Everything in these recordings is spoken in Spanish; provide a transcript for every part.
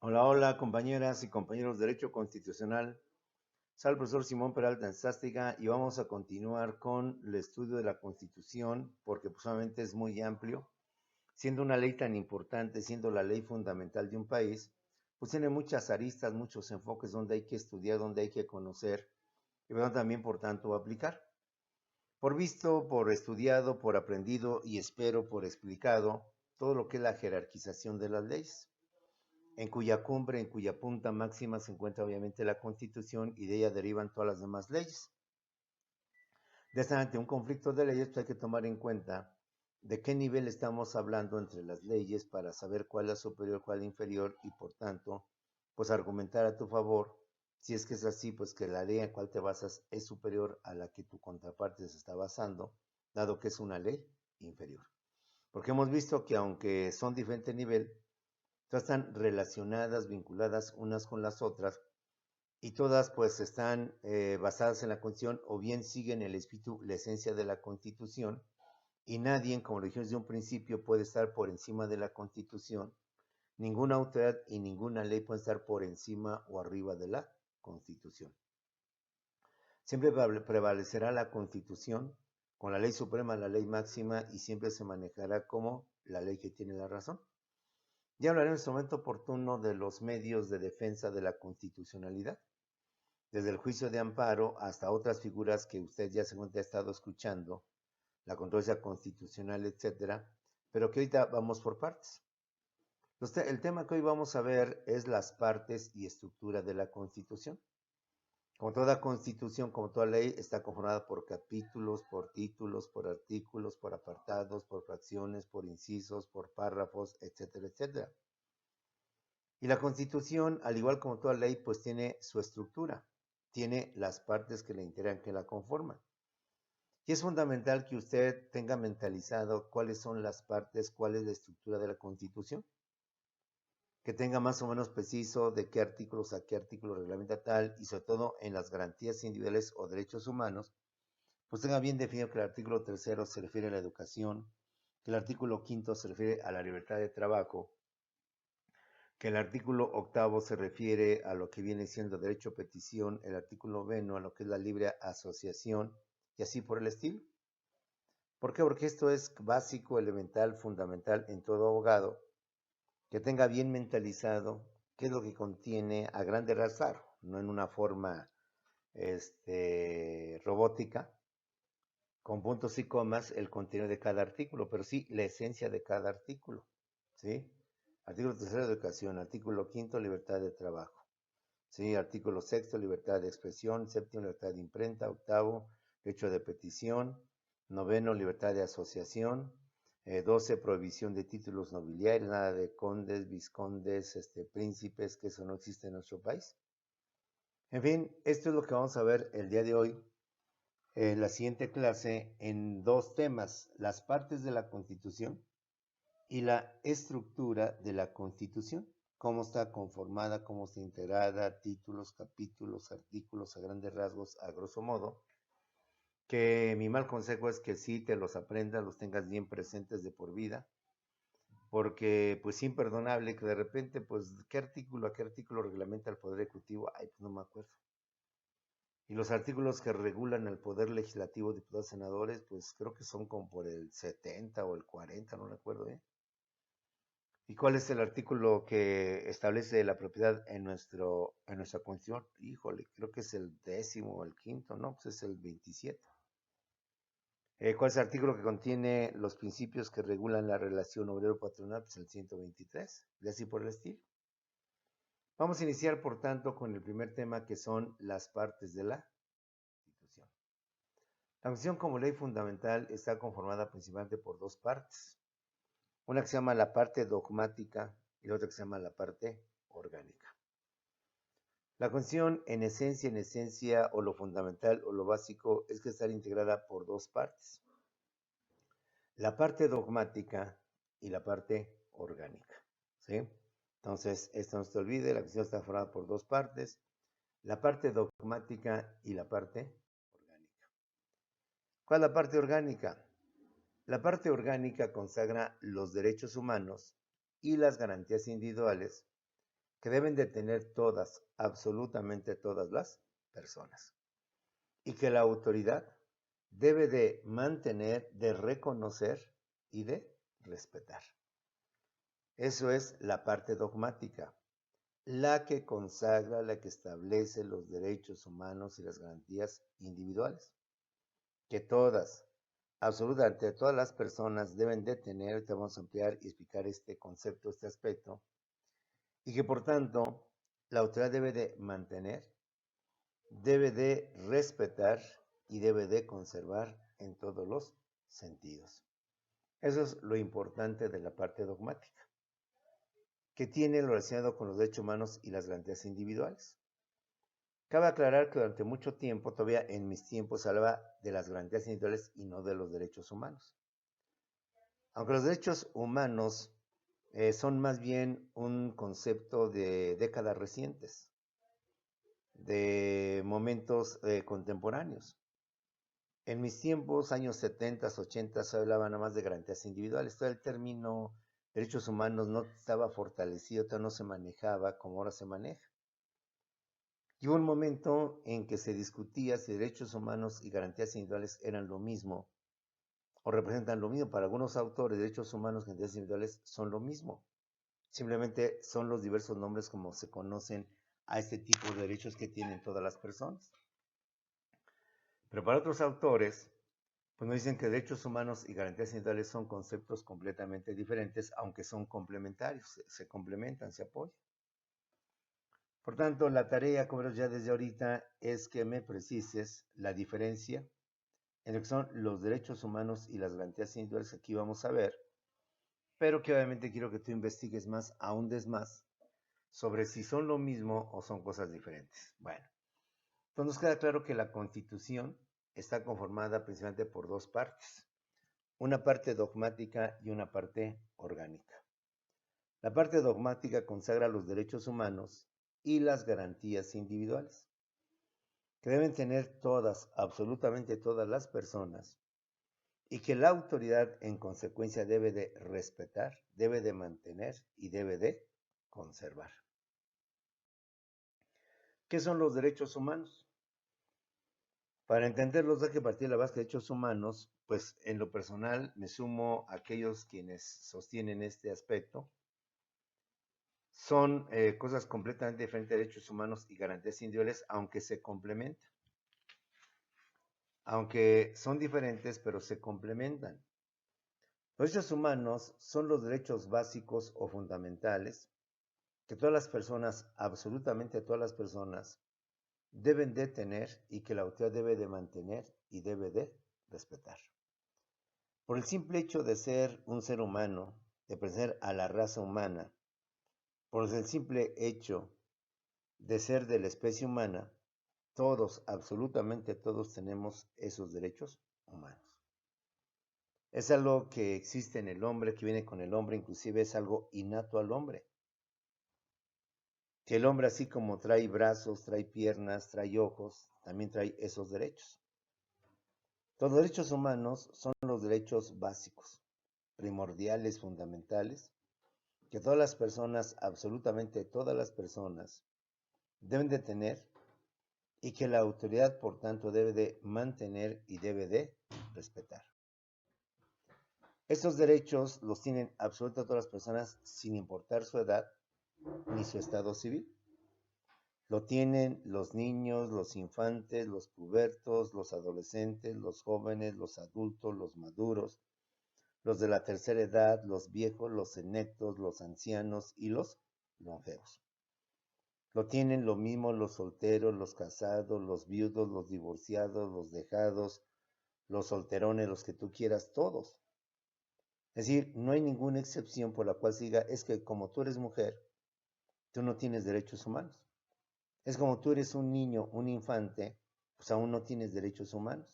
Hola, hola, compañeras y compañeros de Derecho Constitucional. Soy el profesor Simón Peralta Ensástica y vamos a continuar con el estudio de la Constitución porque pues, obviamente es muy amplio. Siendo una ley tan importante, siendo la ley fundamental de un país, pues tiene muchas aristas, muchos enfoques donde hay que estudiar, donde hay que conocer y bueno, también por tanto aplicar. Por visto, por estudiado, por aprendido y espero por explicado todo lo que es la jerarquización de las leyes en cuya cumbre, en cuya punta máxima se encuentra obviamente la Constitución y de ella derivan todas las demás leyes. De estar ante un conflicto de leyes, pues hay que tomar en cuenta de qué nivel estamos hablando entre las leyes para saber cuál es superior, cuál es inferior y por tanto, pues argumentar a tu favor. Si es que es así, pues que la ley en cual te basas es superior a la que tu contraparte se está basando, dado que es una ley inferior. Porque hemos visto que aunque son diferente nivel, todas están relacionadas, vinculadas unas con las otras y todas pues están basadas en la Constitución o bien siguen el espíritu, la esencia de la Constitución y nadie, como lo dijimos de un principio, puede estar por encima de la Constitución. Ninguna autoridad y ninguna ley puede estar por encima o arriba de la Constitución. Siempre prevalecerá la Constitución con la ley suprema, la ley máxima y siempre se manejará como la ley que tiene la razón. Ya hablaré en su momento oportuno de los medios de defensa de la constitucionalidad, desde el juicio de amparo hasta otras figuras que usted ya seguramente ha estado escuchando, la controversia constitucional, etcétera, pero que ahorita vamos por partes. El tema que hoy vamos a ver es las partes y estructura de la Constitución. Como toda constitución, como toda ley, está conformada por capítulos, por títulos, por artículos, por apartados, por fracciones, por incisos, por párrafos, etcétera, etcétera. Y la Constitución, al igual como toda ley, pues tiene su estructura, tiene las partes que la integran, que la conforman. Y es fundamental que usted tenga mentalizado cuáles son las partes, cuál es la estructura de la Constitución, que tenga más o menos preciso de qué artículos a qué artículo reglamenta tal, y sobre todo en las garantías individuales o derechos humanos, pues tenga bien definido que el artículo tercero se refiere a la educación, que el artículo quinto se refiere a la libertad de trabajo, que el artículo octavo se refiere a lo que viene siendo derecho a petición, el artículo noveno a lo que es la libre asociación y así por el estilo. ¿Por qué? Porque esto es básico, elemental, fundamental en todo abogado, que tenga bien mentalizado qué es lo que contiene a grande rasgar, no en una forma robótica, con puntos y comas, el contenido de cada artículo, pero sí la esencia de cada artículo. ¿Sí? Artículo tercero, educación. Artículo quinto, libertad de trabajo. ¿Sí? Artículo sexto, libertad de expresión. Séptimo, libertad de imprenta. Octavo, derecho de petición. Noveno, libertad de asociación. 12, prohibición de títulos nobiliarios, nada de condes, vizcondes, príncipes, que eso no existe en nuestro país. En fin, esto es lo que vamos a ver el día de hoy en la siguiente clase en dos temas, las partes de la Constitución y la estructura de la Constitución, cómo está conformada, cómo está integrada, títulos, capítulos, artículos a grandes rasgos, a grosso modo, que mi mal consejo es que sí te los aprendas, los tengas bien presentes de por vida, porque pues es imperdonable que de repente, pues, ¿qué artículo a qué artículo reglamenta el Poder Ejecutivo? Ay, pues no me acuerdo. Y los artículos que regulan el poder legislativo, diputados, senadores, pues creo que son como por el 70 o el 40, no recuerdo, ¿eh? ¿Y cuál es el artículo que establece la propiedad en nuestra Constitución? Híjole, creo que es el décimo o el quinto, ¿no? Pues es el 27. ¿Cuál es el artículo que contiene los principios que regulan la relación obrero-patronal? Pues el 123, y así por el estilo. Vamos a iniciar, por tanto, con el primer tema que son las partes de la Constitución. La Constitución como ley fundamental está conformada principalmente por dos partes. Una que se llama la parte dogmática y la otra que se llama la parte orgánica. La Constitución en esencia, o lo fundamental o lo básico, es que está integrada por dos partes. La parte dogmática y la parte orgánica. ¿Sí? Entonces, esto no se te olvide, la Constitución está formada por dos partes, la parte dogmática y la parte orgánica. ¿Cuál es la parte orgánica? La parte orgánica consagra los derechos humanos y las garantías individuales que deben de tener todas, absolutamente todas las personas. Y que la autoridad debe de mantener, de reconocer y de respetar. Eso es la parte dogmática, la que consagra, la que establece los derechos humanos y las garantías individuales, que todas, absolutamente todas las personas deben de tener. Te vamos a ampliar y explicar este concepto, este aspecto, y que por tanto la autoridad debe de mantener, debe de respetar y debe de conservar en todos los sentidos. Eso es lo importante de la parte dogmática, que tiene lo relacionado con los derechos humanos y las garantías individuales. Cabe aclarar que durante mucho tiempo, todavía en mis tiempos, se hablaba de las garantías individuales y no de los derechos humanos. Aunque los derechos humanos son más bien un concepto de décadas recientes, de momentos contemporáneos. En mis tiempos, años 70, 80, se hablaba nada más de garantías individuales. Todo el término derechos humanos no estaba fortalecido, todavía no se manejaba como ahora se maneja. Y hubo un momento en que se discutía si derechos humanos y garantías individuales eran lo mismo o representan lo mismo. Para algunos autores, derechos humanos y garantías individuales son lo mismo. Simplemente son los diversos nombres como se conocen a este tipo de derechos que tienen todas las personas. Pero para otros autores, pues nos dicen que derechos humanos y garantías individuales son conceptos completamente diferentes, aunque son complementarios, se complementan, se apoyan. Por tanto, la tarea, como vemos ya desde ahorita, es que me precises la diferencia en lo que son los derechos humanos y las garantías individuales que aquí vamos a ver, pero que obviamente quiero que tú investigues más, ahondes más, sobre si son lo mismo o son cosas diferentes. Bueno, entonces nos queda claro que la Constitución está conformada principalmente por dos partes, una parte dogmática y una parte orgánica. La parte dogmática consagra los derechos humanos y las garantías individuales, que deben tener todas, absolutamente todas las personas, y que la autoridad en consecuencia debe de respetar, debe de mantener y debe de conservar. ¿Qué son los derechos humanos? Para entenderlos hay que partir de la base de derechos humanos, pues en lo personal me sumo a aquellos quienes sostienen este aspecto. Son cosas completamente diferentes, derechos humanos y garantías individuales, aunque se complementan. Aunque son diferentes, pero se complementan. Los derechos humanos son los derechos básicos o fundamentales que todas las personas, absolutamente todas las personas, deben de tener y que la autoridad debe de mantener y debe de respetar. Por el simple hecho de ser un ser humano, de pertenecer a la raza humana, por el simple hecho de ser de la especie humana, todos, absolutamente todos, tenemos esos derechos humanos. Es algo que existe en el hombre, que viene con el hombre, inclusive es algo innato al hombre. Que el hombre, así como trae brazos, trae piernas, trae ojos, también trae esos derechos. Los derechos humanos son los derechos básicos, primordiales, fundamentales, que todas las personas, absolutamente todas las personas, deben de tener y que la autoridad, por tanto, debe de mantener y debe de respetar. Estos derechos los tienen absolutamente todas las personas sin importar su edad ni su estado civil. Lo tienen los niños, los infantes, los pubertos, los adolescentes, los jóvenes, los adultos, los maduros, los de la tercera edad, los viejos, los senectos, los ancianos y los longevos. Lo tienen lo mismo los solteros, los casados, los viudos, los divorciados, los dejados, los solterones, los que tú quieras, todos. Es decir, no hay ninguna excepción por la cual se diga, es que como tú eres mujer, tú no tienes derechos humanos. Es como tú eres un niño, un infante, pues aún no tienes derechos humanos.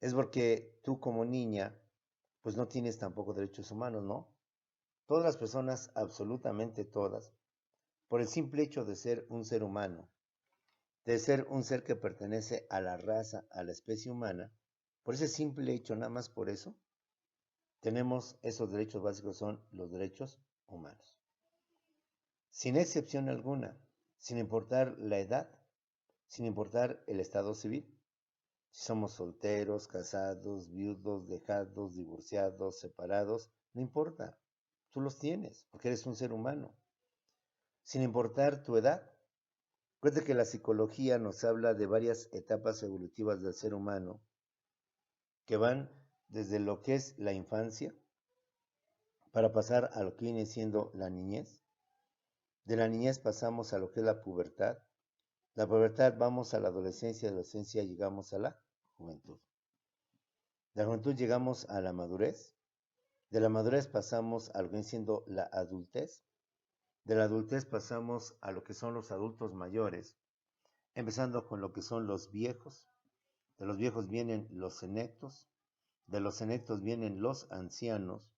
Es porque tú como niña, pues no tienes tampoco derechos humanos, ¿no? Todas las personas, absolutamente todas, por el simple hecho de ser un ser humano, de ser un ser que pertenece a la raza, a la especie humana, por ese simple hecho, nada más por eso, tenemos esos derechos básicos, son los derechos humanos. sin excepción alguna, sin importar la edad, sin importar el estado civil. Si somos solteros, casados, viudos, dejados, divorciados, separados, no importa. Tú los tienes, porque eres un ser humano. Sin importar tu edad. Recuerda que la psicología nos habla de varias etapas evolutivas del ser humano que van desde lo que es la infancia para pasar a lo que viene siendo la niñez. De la niñez pasamos a lo que es la pubertad. La pubertad vamos a la adolescencia, de la adolescencia llegamos a la juventud. De la juventud llegamos a la madurez. De la madurez pasamos a lo que viene siendo la adultez. De la adultez pasamos a lo que son los adultos mayores, empezando con lo que son los viejos. De los viejos vienen los senectos, de los senectos vienen los ancianos,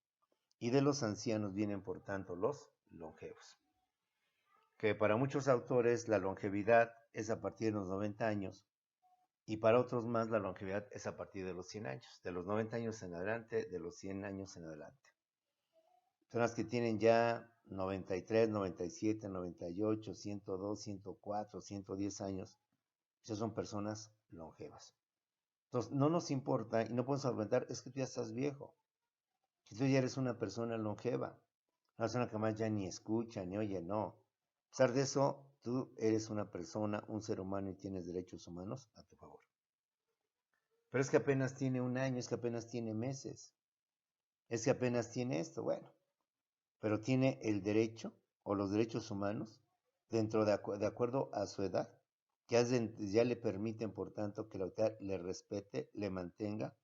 y de los ancianos vienen, por tanto, los longevos. Que para muchos autores la longevidad es a partir de los 90 años, y para otros más la longevidad es a partir de los 100 años, de los 90 años en adelante, de los 100 años en adelante. Personas que tienen ya 93, 97, 98, 102, 104, 110 años, esas son personas longevas. Entonces, no nos importa y no podemos argumentar, es que tú ya estás viejo, que tú ya eres una persona longeva, una persona que más ya ni escucha, ni oye, no. A pesar de eso, tú eres una persona, un ser humano y tienes derechos humanos a tu favor. Pero es que apenas tiene un año, es que apenas tiene meses, es que apenas tiene esto, bueno, pero tiene el derecho o los derechos humanos dentro de acuerdo a su edad, que ya le permiten, por tanto, que la autoridad le respete, le mantenga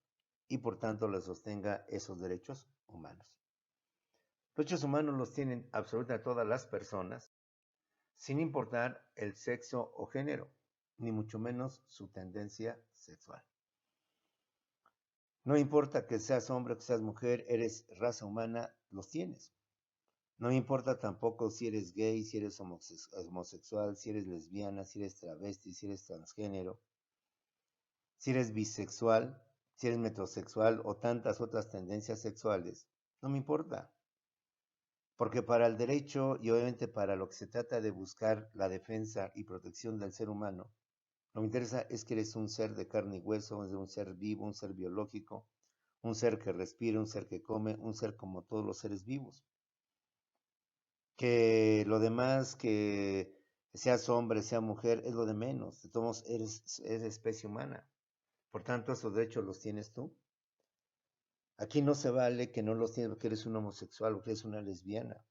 y, por tanto, le sostenga esos derechos humanos. Los derechos humanos los tienen absolutamente todas las personas, sin importar el sexo o género, ni mucho menos su tendencia sexual. No importa que seas hombre o que seas mujer, eres raza humana, los tienes. No importa tampoco si eres gay, si eres homosexual, si eres lesbiana, si eres travesti, si eres transgénero, si eres bisexual, si eres metrosexual o tantas otras tendencias sexuales. No me importa. Porque para el derecho y obviamente para lo que se trata de buscar la defensa y protección del ser humano, lo que me interesa es que eres un ser de carne y hueso, un ser vivo, un ser biológico, un ser que respira, un ser que come, un ser como todos los seres vivos. Que lo demás, que seas hombre, sea mujer, es lo de menos. De todos eres especie humana. Por tanto, esos derechos los tienes tú. Aquí no se vale que no los tienes porque eres un homosexual, porque eres una lesbiana,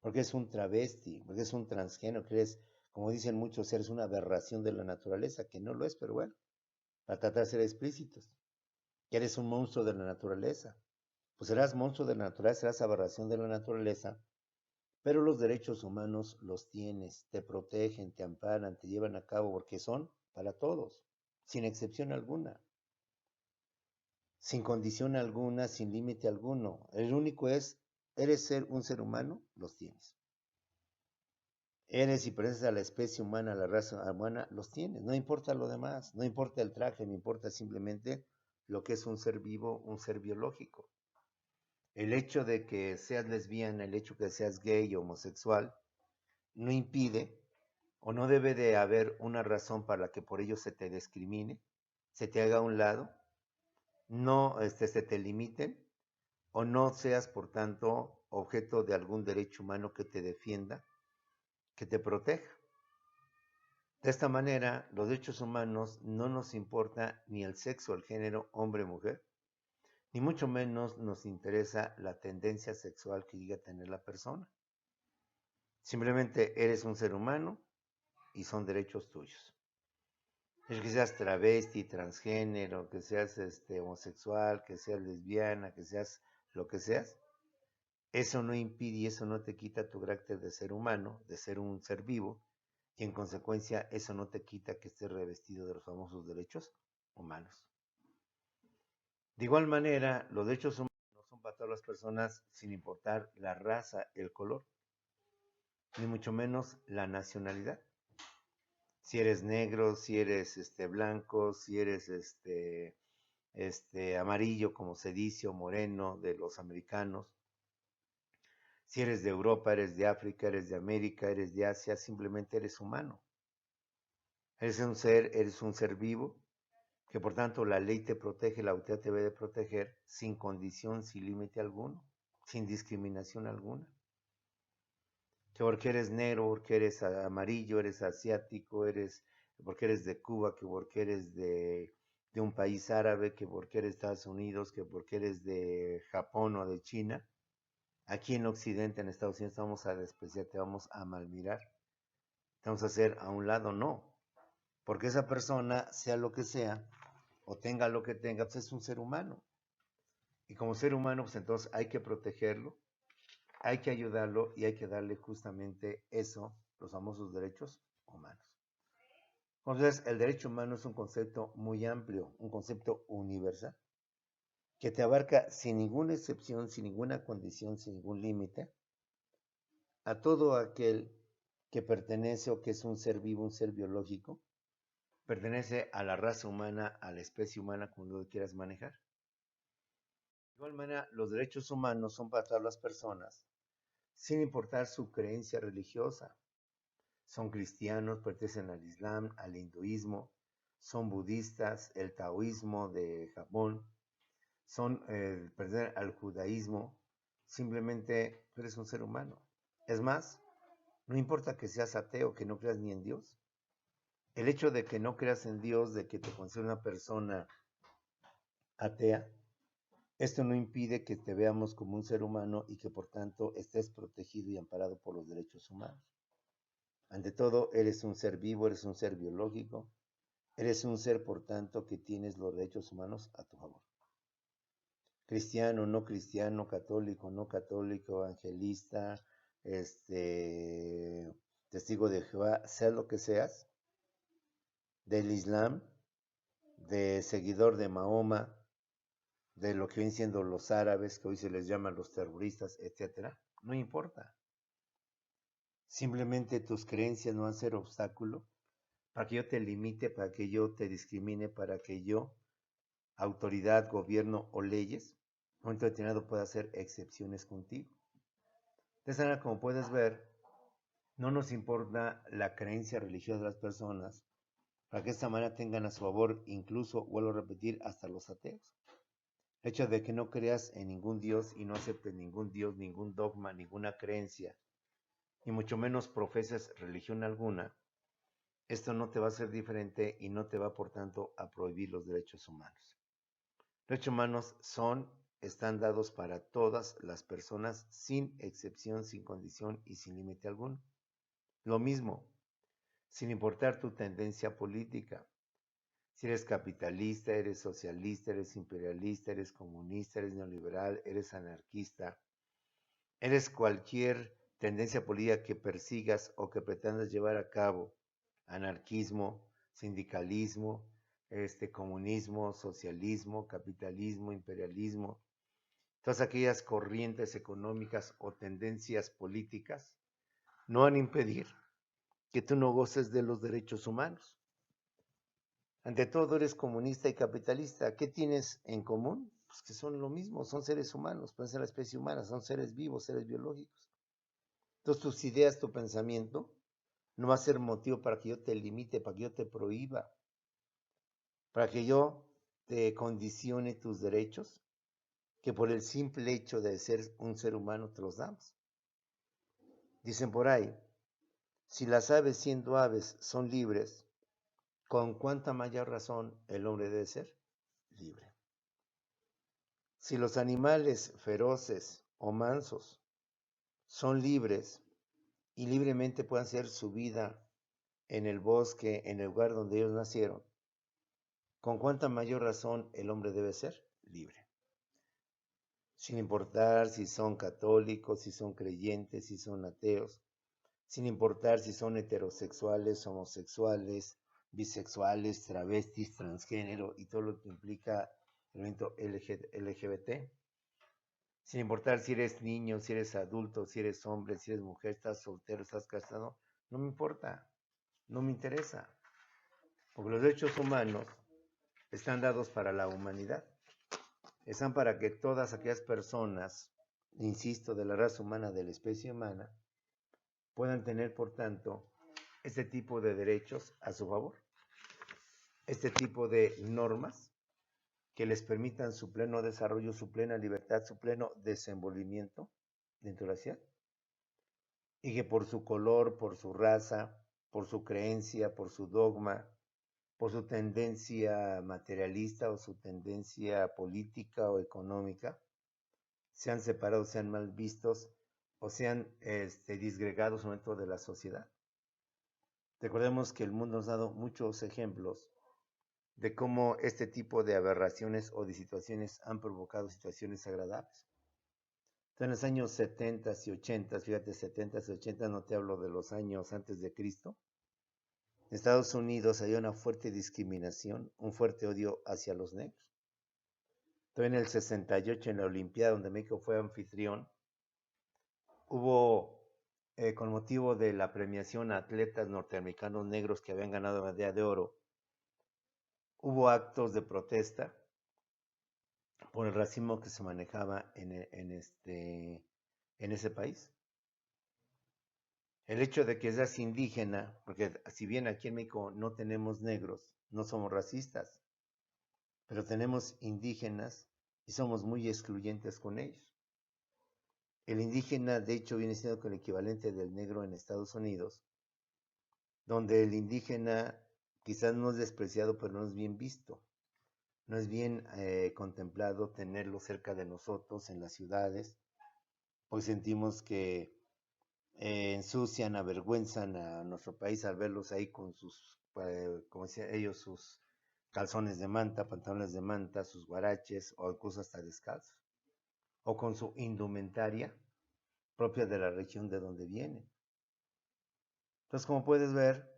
porque es un travesti, porque es un transgénero, que eres, como dicen muchos, eres una aberración de la naturaleza, que no lo es, pero bueno, para tratar de ser explícitos. Que eres un monstruo de la naturaleza. Pues serás monstruo de la naturaleza, serás aberración de la naturaleza, pero los derechos humanos los tienes, te protegen, te amparan, te llevan a cabo, porque son para todos, sin excepción alguna, sin condición alguna, sin límite alguno. El único es, eres un ser humano, los tienes. Eres y perteneces a la especie humana, a la raza humana, los tienes. No importa lo demás, no importa el traje, me importa simplemente lo que es un ser vivo, un ser biológico. El hecho de que seas lesbiana, el hecho de que seas gay o homosexual, no impide o no debe de haber una razón para que por ello se te discrimine, se te haga a un lado, no se te limiten o no seas, por tanto, objeto de algún derecho humano que te defienda, que te proteja. De esta manera, los derechos humanos no nos importa ni el sexo, el género, hombre o mujer, ni mucho menos nos interesa la tendencia sexual que llegue a tener la persona. Simplemente eres un ser humano y son derechos tuyos. Es que seas travesti, transgénero, que seas homosexual, que seas lesbiana, que seas lo que seas, eso no impide y eso no te quita tu carácter de ser humano, de ser un ser vivo, y en consecuencia eso no te quita que estés revestido de los famosos derechos humanos. De igual manera, los derechos humanos son para todas las personas sin importar la raza, el color, ni mucho menos la nacionalidad. Si eres negro, si eres blanco, si eres amarillo, como se dice, o moreno de los americanos, Si eres de Europa, eres de África, eres de América, eres de Asia, simplemente eres humano. Eres un ser vivo, que por tanto la ley te protege, la autoridad te debe de proteger sin condición, sin límite alguno, sin discriminación alguna. Que porque eres negro, porque eres amarillo, eres asiático, porque eres de Cuba, que porque eres de un país árabe, que porque eres de Estados Unidos, que porque eres de Japón o de China, aquí en Occidente, en Estados Unidos, te vamos a despreciar, te vamos a malmirar, te vamos a hacer a un lado, no, porque esa persona, sea lo que sea, o tenga lo que tenga, pues es un ser humano. Y como ser humano, pues entonces hay que protegerlo, hay que ayudarlo y hay que darle justamente eso, los famosos derechos humanos. Entonces, el derecho humano es un concepto muy amplio, un concepto universal, que te abarca sin ninguna excepción, sin ninguna condición, sin ningún límite, a todo aquel que pertenece o que es un ser vivo, un ser biológico, pertenece a la raza humana, a la especie humana, como lo quieras manejar. De igual manera, los derechos humanos son para todas las personas, sin importar su creencia religiosa. Son cristianos, pertenecen al Islam, al hinduismo, son budistas, el taoísmo de Japón, pertenecen al judaísmo, simplemente tú eres un ser humano. Es más, no importa que seas ateo, que no creas ni en Dios. El hecho de que no creas en Dios, de que te consideres una persona atea, esto no impide que te veamos como un ser humano y que por tanto estés protegido y amparado por los derechos humanos. Ante todo, eres un ser vivo, eres un ser biológico, eres un ser por tanto que tienes los derechos humanos a tu favor. Cristiano, no cristiano, católico, no católico, evangelista, testigo de Jehová, seas lo que seas, del Islam, de seguidor de Mahoma, de lo que vienen siendo los árabes, que hoy se les llama los terroristas, etcétera, no importa. Simplemente tus creencias no van a ser obstáculo para que yo te limite, para que yo te discrimine, para que yo, autoridad, gobierno o leyes, en un momento determinado pueda hacer excepciones contigo. De esa manera, como puedes ver, no nos importa la creencia religiosa de las personas, para que de esta manera tengan a su favor, incluso, vuelvo a repetir, hasta los ateos. El hecho de que no creas en ningún Dios y no aceptes ningún Dios, ningún dogma, ninguna creencia, y mucho menos profeses religión alguna, esto no te va a hacer diferente y no te va, por tanto, a prohibir los derechos humanos. Los derechos humanos están dados para todas las personas, sin excepción, sin condición y sin límite alguno. Lo mismo, sin importar tu tendencia política. Si eres capitalista, eres socialista, eres imperialista, eres comunista, eres neoliberal, eres anarquista, eres cualquier tendencia política que persigas o que pretendas llevar a cabo, anarquismo, sindicalismo, comunismo, socialismo, capitalismo, imperialismo, todas aquellas corrientes económicas o tendencias políticas, no van a impedir que tú no goces de los derechos humanos. Ante todo, eres comunista y capitalista. ¿Qué tienes en común? Pues que son lo mismo, son seres humanos, pueden ser la especie humana, son seres vivos, seres biológicos. Entonces, tus ideas, tu pensamiento, no va a ser motivo para que yo te limite, para que yo te prohíba, para que yo te condicione tus derechos, que por el simple hecho de ser un ser humano te los damos. Dicen por ahí, si las aves siendo aves son libres, ¿con cuánta mayor razón el hombre debe ser libre? Si los animales feroces o mansos son libres y libremente pueden hacer su vida en el bosque, en el lugar donde ellos nacieron, ¿con cuánta mayor razón el hombre debe ser libre? Sin importar si son católicos, si son creyentes, si son ateos, sin importar si son heterosexuales, homosexuales, bisexuales, travestis, transgénero y todo lo que implica el movimiento LGBT, sin importar si eres niño, si eres adulto, si eres hombre, si eres mujer, estás soltero, estás casado, no me importa, no me interesa, porque los derechos humanos están dados para la humanidad, están para que todas aquellas personas insisto, de la raza humana, de la especie humana, puedan tener, por tanto, este tipo de derechos a su favor, este tipo de normas que les permitan su pleno desarrollo, su plena libertad, su pleno desenvolvimiento dentro de la sociedad, y que por su color, por su raza, por su creencia, por su dogma, por su tendencia materialista o su tendencia política o económica, sean separados, sean mal vistos o sean disgregados dentro de la sociedad. Recordemos que el mundo nos ha dado muchos ejemplos de cómo este tipo de aberraciones o de situaciones han provocado situaciones agradables. Entonces, en los años 70 y 80, fíjate, 70 y 80, no te hablo de los años antes de Cristo, en Estados Unidos había una fuerte discriminación, un fuerte odio hacia los negros. Entonces, en el 68, en la Olimpiada, donde México fue anfitrión, hubo, con motivo de la premiación a atletas norteamericanos negros que habían ganado medalla de oro, hubo actos de protesta por el racismo que se manejaba en ese país. El hecho de que seas indígena, porque si bien aquí en México no tenemos negros, no somos racistas, pero tenemos indígenas y somos muy excluyentes con ellos. El indígena, de hecho, viene siendo con el equivalente del negro en Estados Unidos, donde el indígena quizás no es despreciado, pero no es bien visto. No es bien contemplado tenerlo cerca de nosotros en las ciudades, pues sentimos que ensucian, avergüenzan a nuestro país al verlos ahí con sus, como decían ellos, sus calzones de manta, pantalones de manta, sus guaraches o incluso hasta descalzos, o con su indumentaria propia de la región de donde vienen. Entonces, como puedes ver,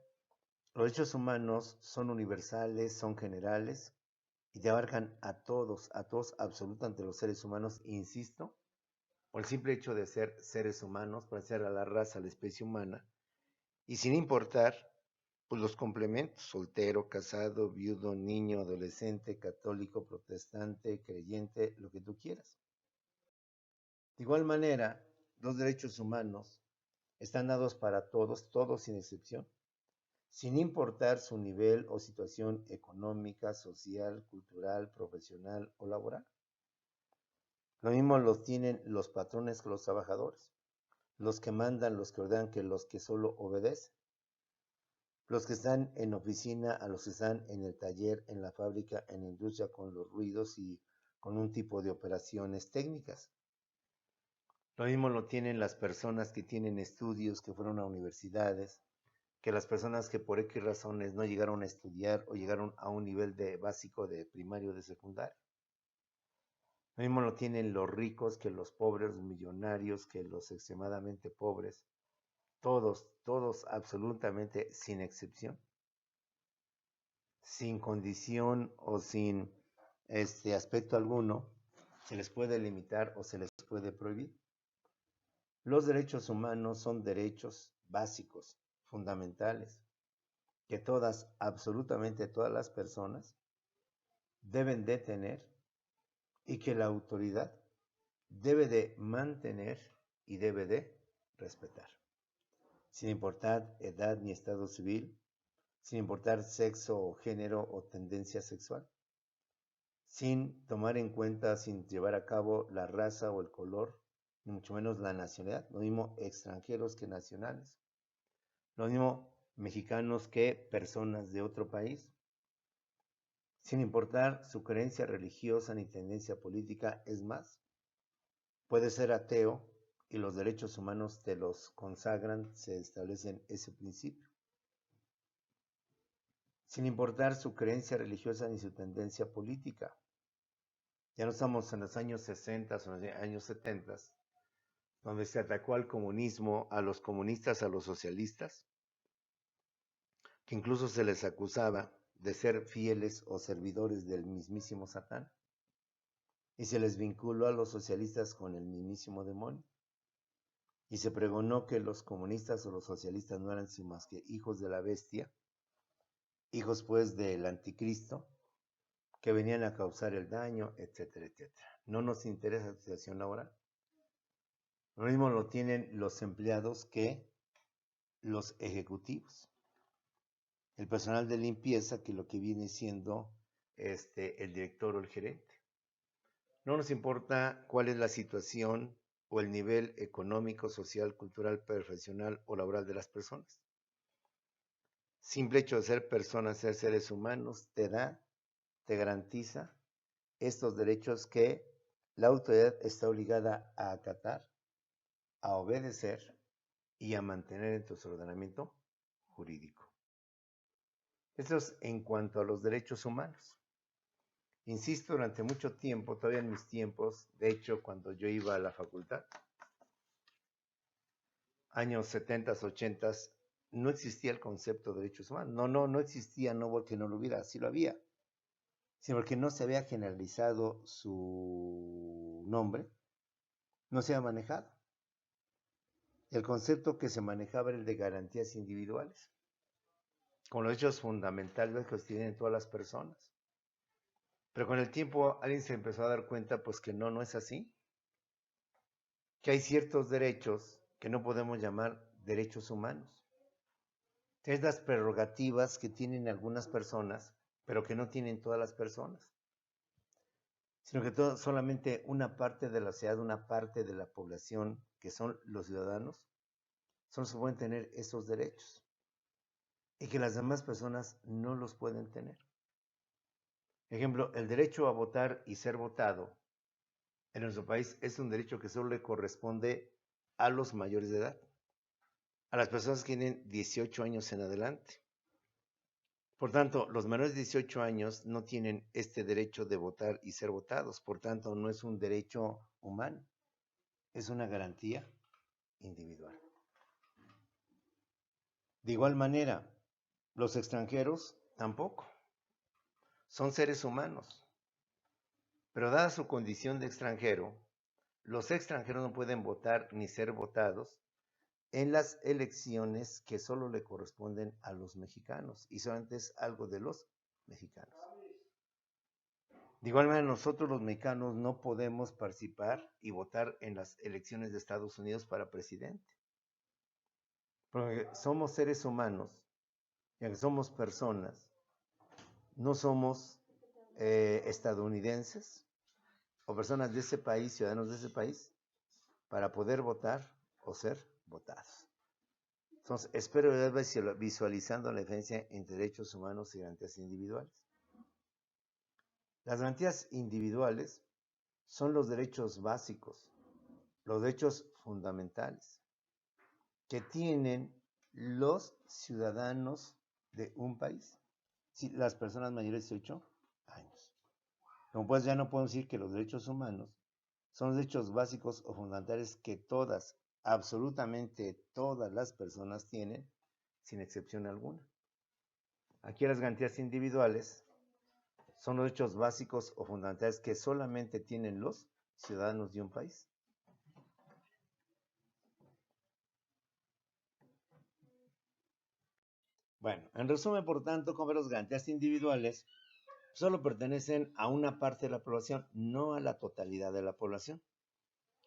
los derechos humanos son universales, son generales y te abarcan a todos absolutamente los seres humanos, insisto, por el simple hecho de ser seres humanos, pertenecer a la raza, a la especie humana, y sin importar pues, los complementos, soltero, casado, viudo, niño, adolescente, católico, protestante, creyente, lo que tú quieras. De igual manera, los derechos humanos están dados para todos, todos sin excepción, sin importar su nivel o situación económica, social, cultural, profesional o laboral. Lo mismo los tienen los patrones que los trabajadores, los que mandan, los que ordenan, que los que solo obedecen, los que están en oficina a los que están en el taller, en la fábrica, en la industria, con los ruidos y con un tipo de operaciones técnicas. Lo mismo lo tienen las personas que tienen estudios, que fueron a universidades, que las personas que por X razones no llegaron a estudiar o llegaron a un nivel de básico de primario de secundaria. Lo mismo lo tienen los ricos que los pobres, los millonarios que los extremadamente pobres. Todos absolutamente sin excepción. Sin condición o sin aspecto alguno, se les puede limitar o se les puede prohibir. Los derechos humanos son derechos básicos, fundamentales, que todas, absolutamente todas las personas deben de tener y que la autoridad debe de mantener y debe de respetar, sin importar edad ni estado civil, sin importar sexo o género o tendencia sexual, sin tomar en cuenta, sin llevar a cabo la raza o el color, ni mucho menos la nacionalidad, lo mismo extranjeros que nacionales, lo mismo mexicanos que personas de otro país, sin importar su creencia religiosa ni tendencia política. Es más, puede ser ateo y los derechos humanos te los consagran, se establecen ese principio. Sin importar su creencia religiosa ni su tendencia política. Ya no estamos en los años 60 o en los años 70, donde se atacó al comunismo, a los comunistas, a los socialistas, que incluso se les acusaba de ser fieles o servidores del mismísimo Satán, y se les vinculó a los socialistas con el mismísimo demonio, y se pregonó que los comunistas o los socialistas no eran sino más que hijos de la bestia, hijos pues del anticristo, que venían a causar el daño, etcétera, etcétera. No nos interesa la situación laboral. Lo mismo lo tienen los empleados que los ejecutivos. El personal de limpieza que lo que viene siendo el director o el gerente. No nos importa cuál es la situación o el nivel económico, social, cultural, profesional o laboral de las personas. Simple hecho de ser personas, ser seres humanos, te garantiza estos derechos que la autoridad está obligada a acatar, a obedecer y a mantener en su ordenamiento jurídico. Esto es en cuanto a los derechos humanos. Insisto, durante mucho tiempo, todavía en mis tiempos, de hecho, cuando yo iba a la facultad, años 70, 80, no existía el concepto de derechos humanos. No existía, no porque no lo hubiera, sí lo había, sino porque no se había generalizado su nombre, no se había manejado. El concepto que se manejaba era el de garantías individuales, con los derechos fundamentales que tienen todas las personas. Pero con el tiempo alguien se empezó a dar cuenta pues que no es así, que hay ciertos derechos que no podemos llamar derechos humanos. Es las prerrogativas que tienen algunas personas, pero que no tienen todas las personas, sino que solamente una parte de la sociedad, una parte de la población, que son los ciudadanos, son los que pueden tener esos derechos y que las demás personas no los pueden tener. Ejemplo, el derecho a votar y ser votado en nuestro país es un derecho que solo le corresponde a los mayores de edad, a las personas que tienen 18 años en adelante. Por tanto, los menores de 18 años no tienen este derecho de votar y ser votados. Por tanto, no es un derecho humano, es una garantía individual. De igual manera, los extranjeros tampoco. Son seres humanos. Pero dada su condición de extranjero, los extranjeros no pueden votar ni ser votados en las elecciones que solo le corresponden a los mexicanos y solamente es algo de los mexicanos. De igual manera, nosotros los mexicanos no podemos participar y votar en las elecciones de Estados Unidos para presidente. Porque somos seres humanos, y aunque somos personas, no somos estadounidenses o personas de ese país, ciudadanos de ese país, para poder votar o ser votados. Entonces, espero ir visualizando la diferencia entre derechos humanos y garantías individuales. Las garantías individuales son los derechos básicos, los derechos fundamentales que tienen los ciudadanos de un país, sí, las personas mayores de 18 años. Como pues ya no podemos decir que los derechos humanos son los derechos básicos o fundamentales que todas, absolutamente todas las personas tienen, sin excepción alguna. Aquí las garantías individuales son los derechos básicos o fundamentales que solamente tienen los ciudadanos de un país. Bueno, en resumen, por tanto, como las garantías individuales solo pertenecen a una parte de la población, no a la totalidad de la población,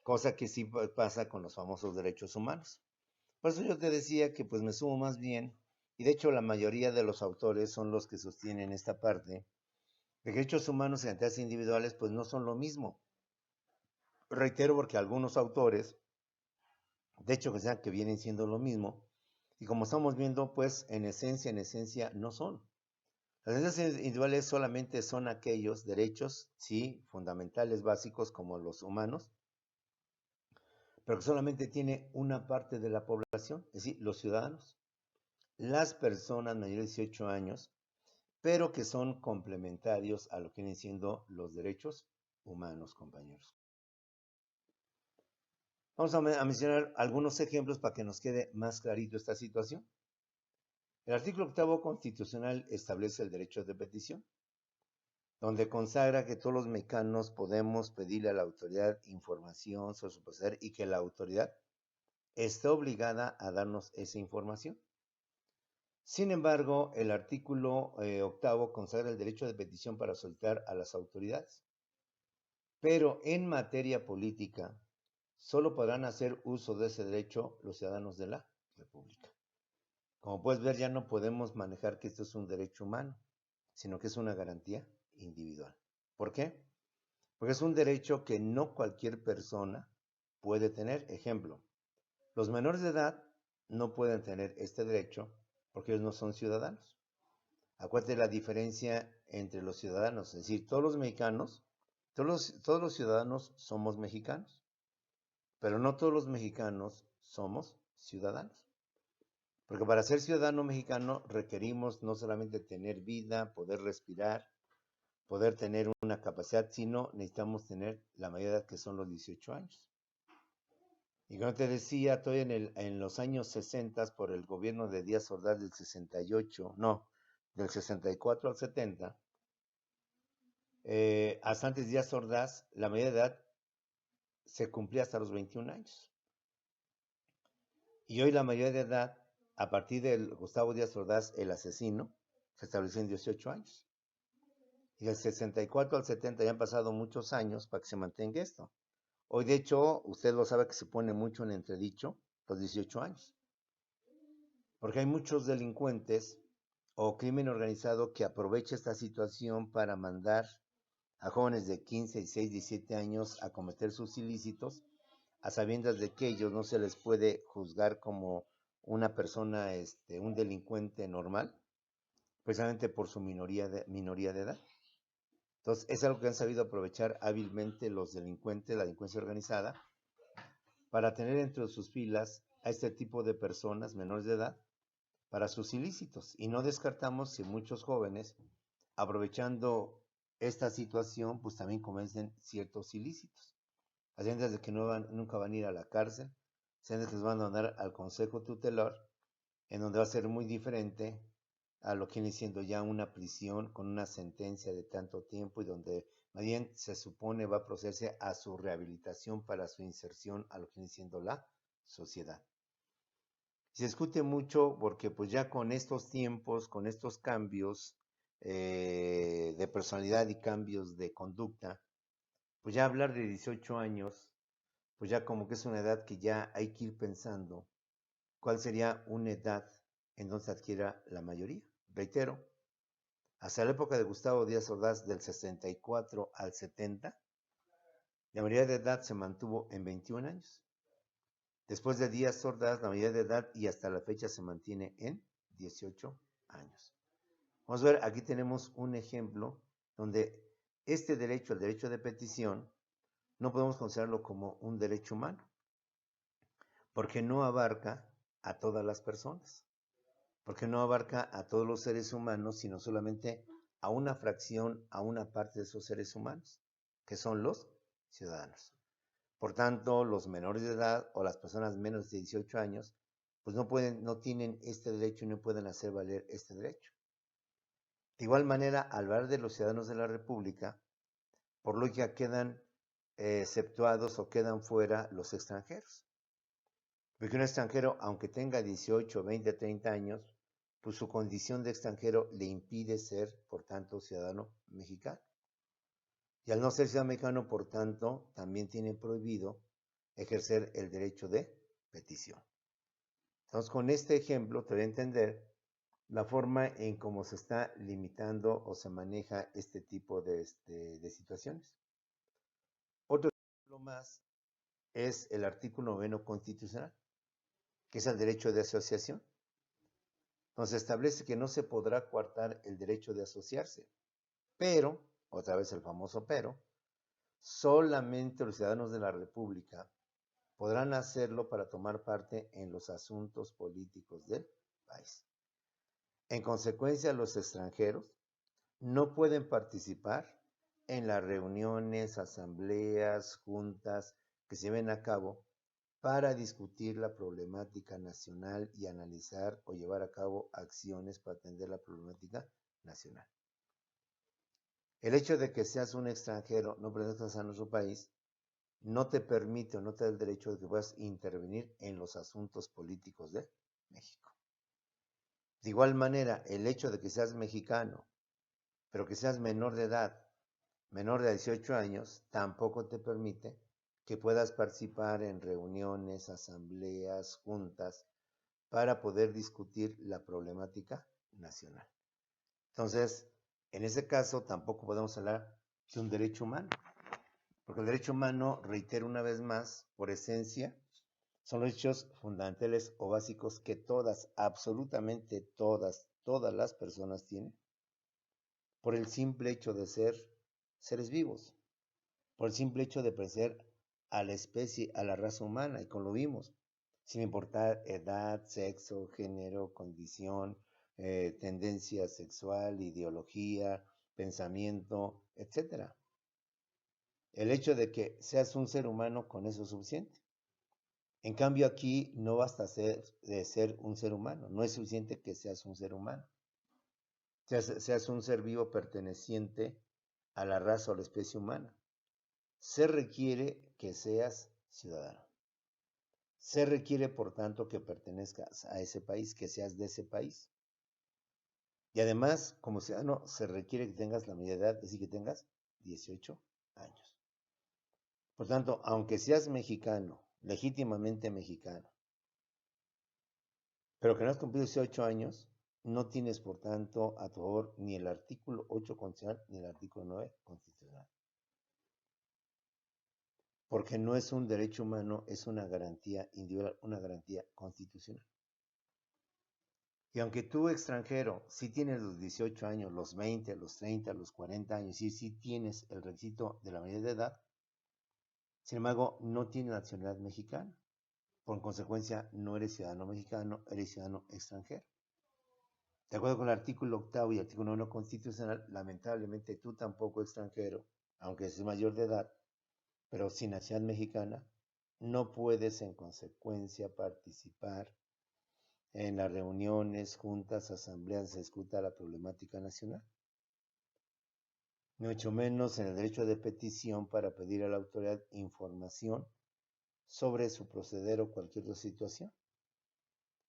cosa que sí pasa con los famosos derechos humanos. Por eso yo te decía que pues me sumo más bien, y de hecho la mayoría de los autores son los que sostienen esta parte, de que derechos humanos y garantías individuales pues no son lo mismo. Reitero porque algunos autores, de hecho que sean que vienen siendo lo mismo, y como estamos viendo pues en esencia no son. Las garantías individuales solamente son aquellos derechos, sí, fundamentales, básicos como los humanos, pero que solamente tiene una parte de la población, es decir, los ciudadanos, las personas mayores de 18 años, pero que son complementarios a lo que vienen siendo los derechos humanos, compañeros. Vamos a mencionar algunos ejemplos para que nos quede más clarito esta situación. El artículo 8 constitucional establece el derecho de petición, donde consagra que todos los mexicanos podemos pedirle a la autoridad información sobre su proceder y que la autoridad está obligada a darnos esa información. Sin embargo, el artículo 8 consagra el derecho de petición para solicitar a las autoridades. Pero en materia política, solo podrán hacer uso de ese derecho los ciudadanos de la República. Como puedes ver, ya no podemos manejar que esto es un derecho humano, sino que es una garantía individual. ¿Por qué? Porque es un derecho que no cualquier persona puede tener. Ejemplo, los menores de edad no pueden tener este derecho porque ellos no son ciudadanos. Acuérdate la diferencia entre los ciudadanos, es decir, todos los mexicanos, todos los ciudadanos somos mexicanos, pero no todos los mexicanos somos ciudadanos. Porque para ser ciudadano mexicano requerimos no solamente tener vida, poder respirar, poder tener una capacidad, sino necesitamos tener la mayoría de edad, que son los 18 años. Y como te decía, todavía en los años 60, por el gobierno de Díaz Ordaz del 68, no, del 64 al 70, hasta antes de Díaz Ordaz, la mayoría de edad se cumplía hasta los 21 años. Y hoy la mayoría de edad, a partir del Gustavo Díaz Ordaz, el asesino, se estableció en 18 años. Y del 64 al 70 ya han pasado muchos años para que se mantenga esto. Hoy, de hecho, usted lo sabe que se pone mucho en entredicho los 18 años. Porque hay muchos delincuentes o crimen organizado que aprovecha esta situación para mandar a jóvenes de 15, 16, 17 años a cometer sus ilícitos, a sabiendas de que ellos no se les puede juzgar como una persona, un delincuente normal, precisamente por su minoría de edad. Entonces, es algo que han sabido aprovechar hábilmente los delincuentes, la delincuencia organizada, para tener entre sus filas a este tipo de personas menores de edad para sus ilícitos. Y no descartamos que muchos jóvenes, aprovechando esta situación, pues también cometen ciertos ilícitos. Haciendas de que nunca van a ir a la cárcel, haciendas que les van a mandar al consejo tutelar, en donde va a ser muy diferente a lo que viene siendo ya una prisión con una sentencia de tanto tiempo y donde más bien se supone va a procederse a su rehabilitación para su inserción a lo que viene siendo la sociedad. Se discute mucho porque pues ya con estos tiempos, con estos cambios de personalidad y cambios de conducta, pues ya hablar de 18 años, pues ya como que es una edad que ya hay que ir pensando cuál sería una edad en donde se adquiera la mayoría. Reitero, hasta la época de Gustavo Díaz Ordaz del 64 al 70, la mayoría de edad se mantuvo en 21 años. Después de Díaz Ordaz, la mayoría de edad y hasta la fecha se mantiene en 18 años. Vamos a ver, aquí tenemos un ejemplo donde este derecho, el derecho de petición, no podemos considerarlo como un derecho humano, porque no abarca a todas las personas, porque no abarca a todos los seres humanos, sino solamente a una fracción, a una parte de esos seres humanos, que son los ciudadanos. Por tanto, los menores de edad o las personas menos de 18 años, pues no tienen este derecho y no pueden hacer valer este derecho. De igual manera, al hablar de los ciudadanos de la República, por lógica quedan exceptuados o quedan fuera los extranjeros. Porque un extranjero, aunque tenga 18, 20, 30 años, pues su condición de extranjero le impide ser, por tanto, ciudadano mexicano. Y al no ser ciudadano mexicano, por tanto, también tiene prohibido ejercer el derecho de petición. Entonces, con este ejemplo te voy a entender la forma en cómo se está limitando o se maneja este tipo de situaciones. Otro ejemplo más es el artículo 9 constitucional, que es el derecho de asociación. Entonces establece que no se podrá coartar el derecho de asociarse, pero, otra vez el famoso pero, solamente los ciudadanos de la República podrán hacerlo para tomar parte en los asuntos políticos del país. En consecuencia, los extranjeros no pueden participar en las reuniones, asambleas, juntas que se lleven a cabo para discutir la problemática nacional y analizar o llevar a cabo acciones para atender la problemática nacional. El hecho de que seas un extranjero, no pertenezcas a nuestro país, no te permite o no te da el derecho de que puedas intervenir en los asuntos políticos de México. De igual manera, el hecho de que seas mexicano, pero que seas menor de edad, menor de 18 años, tampoco te permite que puedas participar en reuniones, asambleas, juntas, para poder discutir la problemática nacional. Entonces, en ese caso tampoco podemos hablar de un derecho humano, porque el derecho humano, reitero una vez más, por esencia, son los derechos fundamentales o básicos que todas, absolutamente todas las personas tienen, por el simple hecho de ser seres vivos, por el simple hecho de pertenecer a la especie, a la raza humana, y como lo vimos, sin importar edad, sexo, género, condición, tendencia sexual, ideología, pensamiento, etc. El hecho de que seas un ser humano, con eso es suficiente. En cambio, aquí no basta de ser un ser humano, no es suficiente que seas un ser humano. Seas un ser vivo perteneciente a la raza o la especie humana. Se requiere que seas ciudadano. Se requiere, por tanto, que pertenezcas a ese país, que seas de ese país. Y además, como ciudadano, se requiere que tengas la mayoría de edad, es decir, que tengas 18 años. Por tanto, aunque seas mexicano, legítimamente mexicano, pero que no has cumplido 18 años, no tienes, por tanto, a tu favor ni el artículo 8 constitucional ni el artículo 9 constitucional. Porque no es un derecho humano, es una garantía individual, una garantía constitucional. Y aunque tú, extranjero, sí tienes los 18 años, los 20, los 30, los 40 años, y sí tienes el requisito de la mayoría de edad, sin embargo, no tienes nacionalidad mexicana. Por consecuencia, no eres ciudadano mexicano, eres ciudadano extranjero. De acuerdo con el artículo 8 y el artículo 9 constitucional, lamentablemente tú tampoco, extranjero, aunque seas mayor de edad, pero sin nacionalidad mexicana, no puedes en consecuencia participar en las reuniones, juntas, asambleas, se discuta la problemática nacional. Ni mucho menos en el derecho de petición para pedir a la autoridad información sobre su proceder o cualquier otra situación.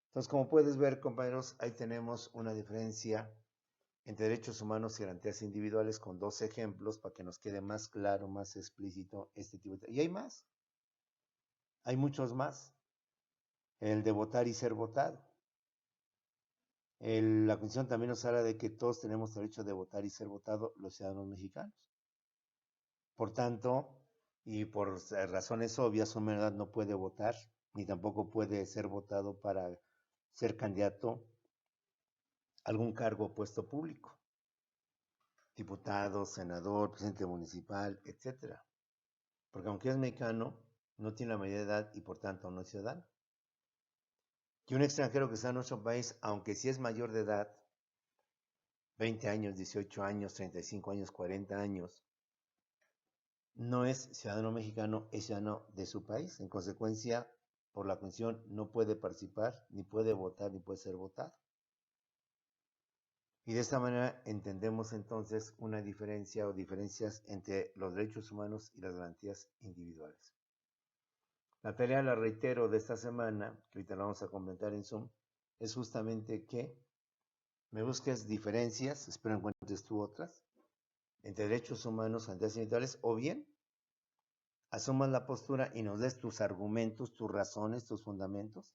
Entonces, como puedes ver, compañeros, ahí tenemos una diferencia entre derechos humanos y garantías individuales con dos ejemplos para que nos quede más claro, más explícito este tipo de... Y hay más, hay muchos más. El de votar y ser votado. La Constitución también nos habla de que todos tenemos derecho de votar y ser votados los ciudadanos mexicanos. Por tanto, y por razones obvias, un menor de edad no puede votar, ni tampoco puede ser votado para ser candidato a algún cargo o puesto público. Diputado, senador, presidente municipal, etc. Porque aunque es mexicano, no tiene la mayoría de edad y por tanto no es ciudadano. Que un extranjero que está en nuestro país, aunque sí es mayor de edad, 20 años, 18 años, 35 años, 40 años, no es ciudadano mexicano, es ciudadano de su país. En consecuencia, por la Constitución, no puede participar, ni puede votar, ni puede ser votado. Y de esta manera entendemos entonces una diferencia o diferencias entre los derechos humanos y las garantías individuales. La tarea, la reitero, de esta semana, que ahorita la vamos a comentar en Zoom, es justamente que me busques diferencias, espero encuentres tú otras, entre derechos humanos y garantías individuales, o bien asumas la postura y nos des tus argumentos, tus razones, tus fundamentos,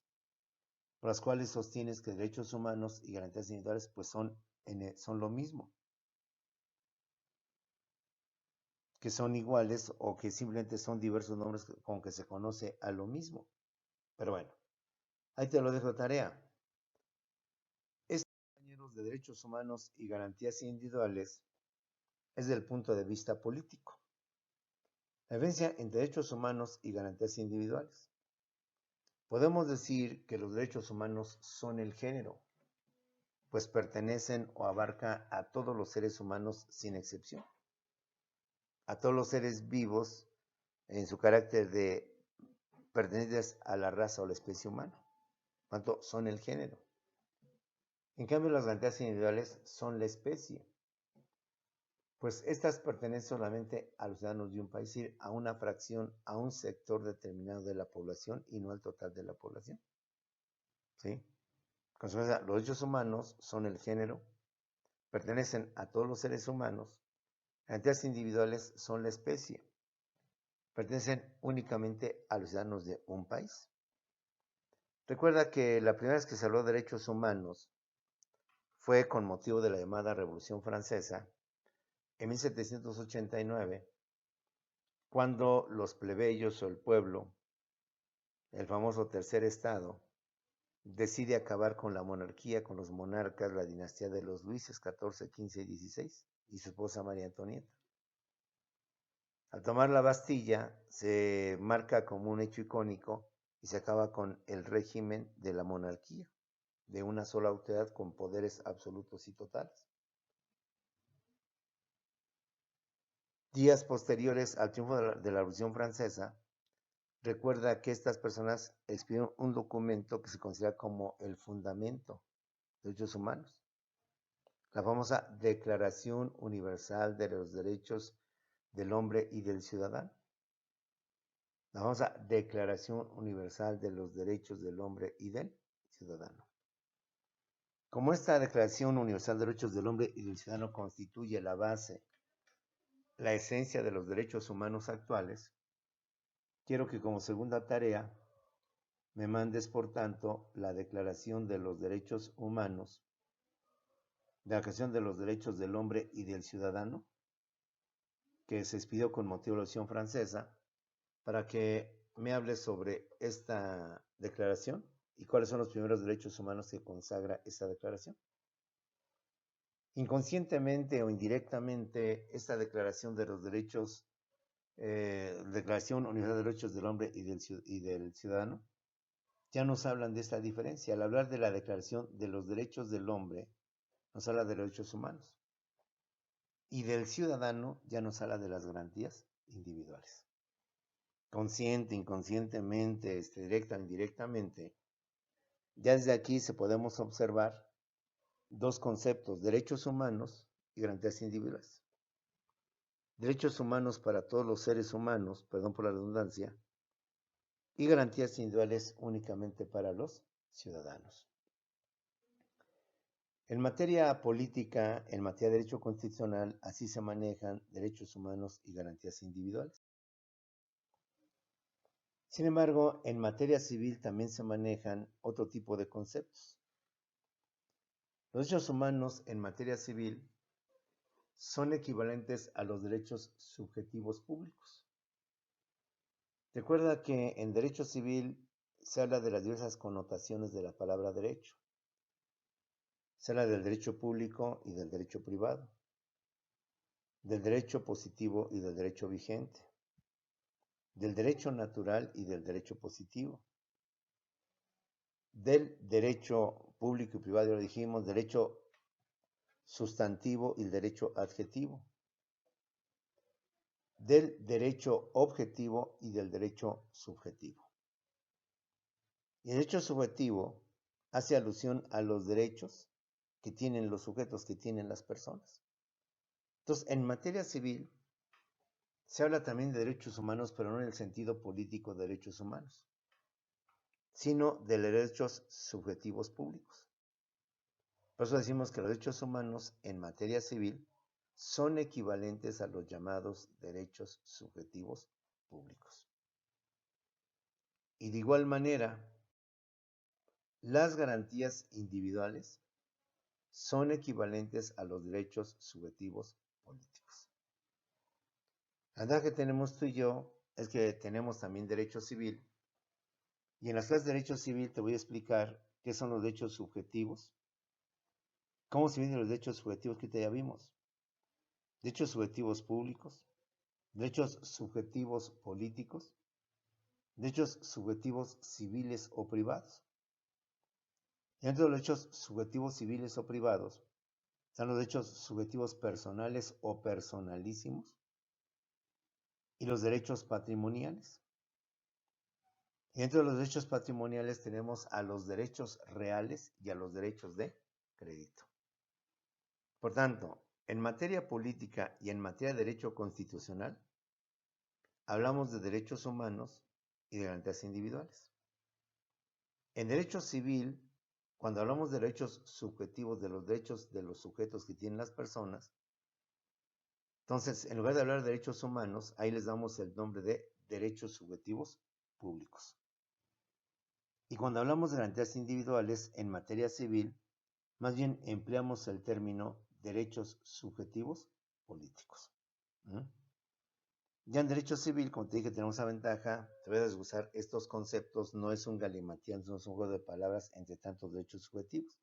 por las cuales sostienes que derechos humanos y garantías individuales pues son lo mismo, que son iguales o que simplemente son diversos nombres con que se conoce a lo mismo. Pero bueno, ahí te lo dejo de tarea. Estos compañeros de derechos humanos y garantías individuales es del punto de vista político. La diferencia entre derechos humanos y garantías individuales. Podemos decir que los derechos humanos son el género, pues pertenecen o abarca a todos los seres humanos sin excepción, a todos los seres vivos en su carácter de pertenecientes a la raza o la especie humana. Por tanto, son el género. En cambio, las garantías individuales son la especie, pues estas pertenecen solamente a los ciudadanos de un país, es decir, a una fracción, a un sector determinado de la población y no al total de la población. ¿Sí? Consecuencia, los derechos humanos son el género, pertenecen a todos los seres humanos, garantías individuales son la especie, pertenecen únicamente a los ciudadanos de un país. Recuerda que la primera vez que se habló de derechos humanos fue con motivo de la llamada Revolución Francesa en 1789, cuando los plebeyos o el pueblo, el famoso tercer estado, decide acabar con la monarquía, con los monarcas, la dinastía de los Luises XIV, XV y XVI, y su esposa María Antonieta. Al tomar la Bastilla, se marca como un hecho icónico y se acaba con el régimen de la monarquía, de una sola autoridad con poderes absolutos y totales. Días posteriores al triunfo de la Revolución Francesa, recuerda que estas personas expidieron un documento que se considera como el fundamento de los derechos humanos, la famosa Declaración Universal de los Derechos del Hombre y del Ciudadano. La famosa Declaración Universal de los Derechos del Hombre y del Ciudadano. Como esta Declaración Universal de Derechos del Hombre y del Ciudadano constituye la base, la esencia de los derechos humanos actuales, quiero que como segunda tarea me mandes, por tanto, la Declaración de los Derechos Humanos, la Declaración de los Derechos del Hombre y del Ciudadano, que se expidió con motivo de la Revolución Francesa, para que me hables sobre esta declaración y cuáles son los primeros derechos humanos que consagra esta declaración. Inconscientemente o indirectamente, esta declaración de los derechos, Declaración Universal de Derechos del Hombre y del Ciudadano, ya nos hablan de esta diferencia. Al hablar de la Declaración de los Derechos del Hombre, nos habla de los derechos humanos. Y del ciudadano ya nos habla de las garantías individuales. Consciente, inconscientemente, directa o indirectamente, ya desde aquí se podemos observar dos conceptos: derechos humanos y garantías individuales. Derechos humanos para todos los seres humanos, perdón por la redundancia, y garantías individuales únicamente para los ciudadanos. En materia política, en materia de derecho constitucional, así se manejan derechos humanos y garantías individuales. Sin embargo, en materia civil también se manejan otro tipo de conceptos. Los derechos humanos en materia civil son equivalentes a los derechos subjetivos públicos. Recuerda que en derecho civil se habla de las diversas connotaciones de la palabra derecho. Se habla del derecho público y del derecho privado, del derecho positivo y del derecho vigente, del derecho natural y del derecho positivo, del derecho público y privado, ya lo dijimos, derecho sustantivo y el derecho adjetivo, del derecho objetivo y del derecho subjetivo. Y el derecho subjetivo hace alusión a los derechos que tienen los sujetos, que tienen las personas. Entonces, en materia civil se habla también de derechos humanos, pero no en el sentido político de derechos humanos, sino de derechos subjetivos públicos. Por eso decimos que los derechos humanos en materia civil son equivalentes a los llamados derechos subjetivos públicos. Y de igual manera, las garantías individuales son equivalentes a los derechos subjetivos políticos. La ventaja que tenemos tú y yo es que tenemos también derecho civil, y en las clases de derecho civil te voy a explicar qué son los derechos subjetivos, cómo se vienen los derechos subjetivos que ya vimos, derechos subjetivos públicos, derechos subjetivos políticos, derechos subjetivos civiles o privados. Y dentro de los derechos subjetivos civiles o privados están los derechos subjetivos personales o personalísimos y los derechos patrimoniales. Y dentro de los derechos patrimoniales tenemos a los derechos reales y a los derechos de crédito. Por tanto, en materia política y en materia de derecho constitucional, hablamos de derechos humanos y de garantías individuales. En derecho civil, cuando hablamos de derechos subjetivos, de los derechos de los sujetos que tienen las personas, entonces, en lugar de hablar de derechos humanos, ahí les damos el nombre de derechos subjetivos públicos. Y cuando hablamos de garantías individuales en materia civil, más bien empleamos el término derechos subjetivos políticos. Ya en derecho civil, como te dije, tenemos la ventaja, te voy a desglosar estos conceptos, no es un galimatías, no es un juego de palabras entre tantos derechos subjetivos.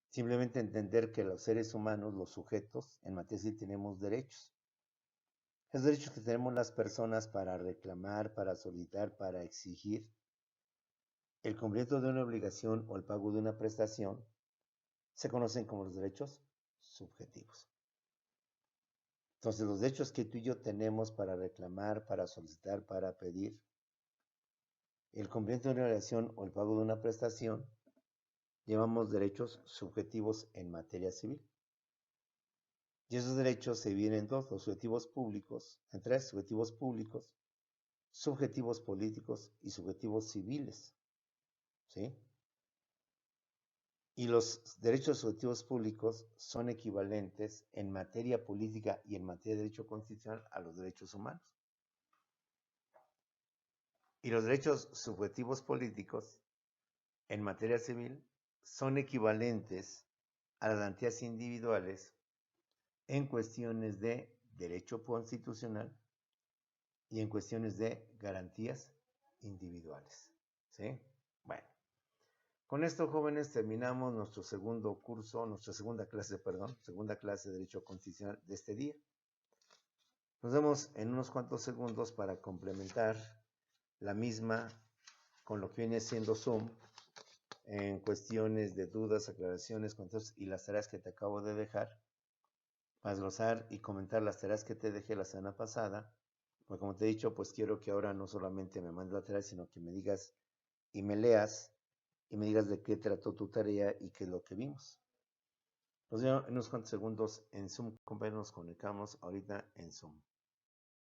Simplemente entender que los seres humanos, los sujetos, en materia civil tenemos derechos. Los derechos que tenemos las personas para reclamar, para solicitar, para exigir el cumplimiento de una obligación o el pago de una prestación, se conocen como los derechos subjetivos. Entonces, los derechos que tú y yo tenemos para reclamar, para solicitar, para pedir, el cumplimiento de una obligación o el pago de una prestación, llamamos derechos subjetivos en materia civil. Y esos derechos se dividen en dos, los subjetivos públicos, en tres, subjetivos públicos, subjetivos políticos y subjetivos civiles. ¿Sí? Y los derechos subjetivos públicos son equivalentes en materia política y en materia de derecho constitucional a los derechos humanos. Y los derechos subjetivos políticos en materia civil son equivalentes a las garantías individuales en cuestiones de derecho constitucional y en cuestiones de garantías individuales. ¿Sí? Bueno. Con esto, jóvenes, terminamos nuestro segundo curso, segunda clase de Derecho Constitucional de este día. Nos vemos en unos cuantos segundos para complementar la misma con lo que viene siendo Zoom en cuestiones de dudas, aclaraciones, contextos y las tareas que te acabo de dejar. Para desglosar y comentar las tareas que te dejé la semana pasada. Porque como te he dicho, pues quiero que ahora no solamente me mandes la tarea, sino que me digas y me leas y me digas de qué trató tu tarea y qué es lo que vimos. Nos vemos en unos cuantos segundos en Zoom, compañeros, nos conectamos ahorita en Zoom.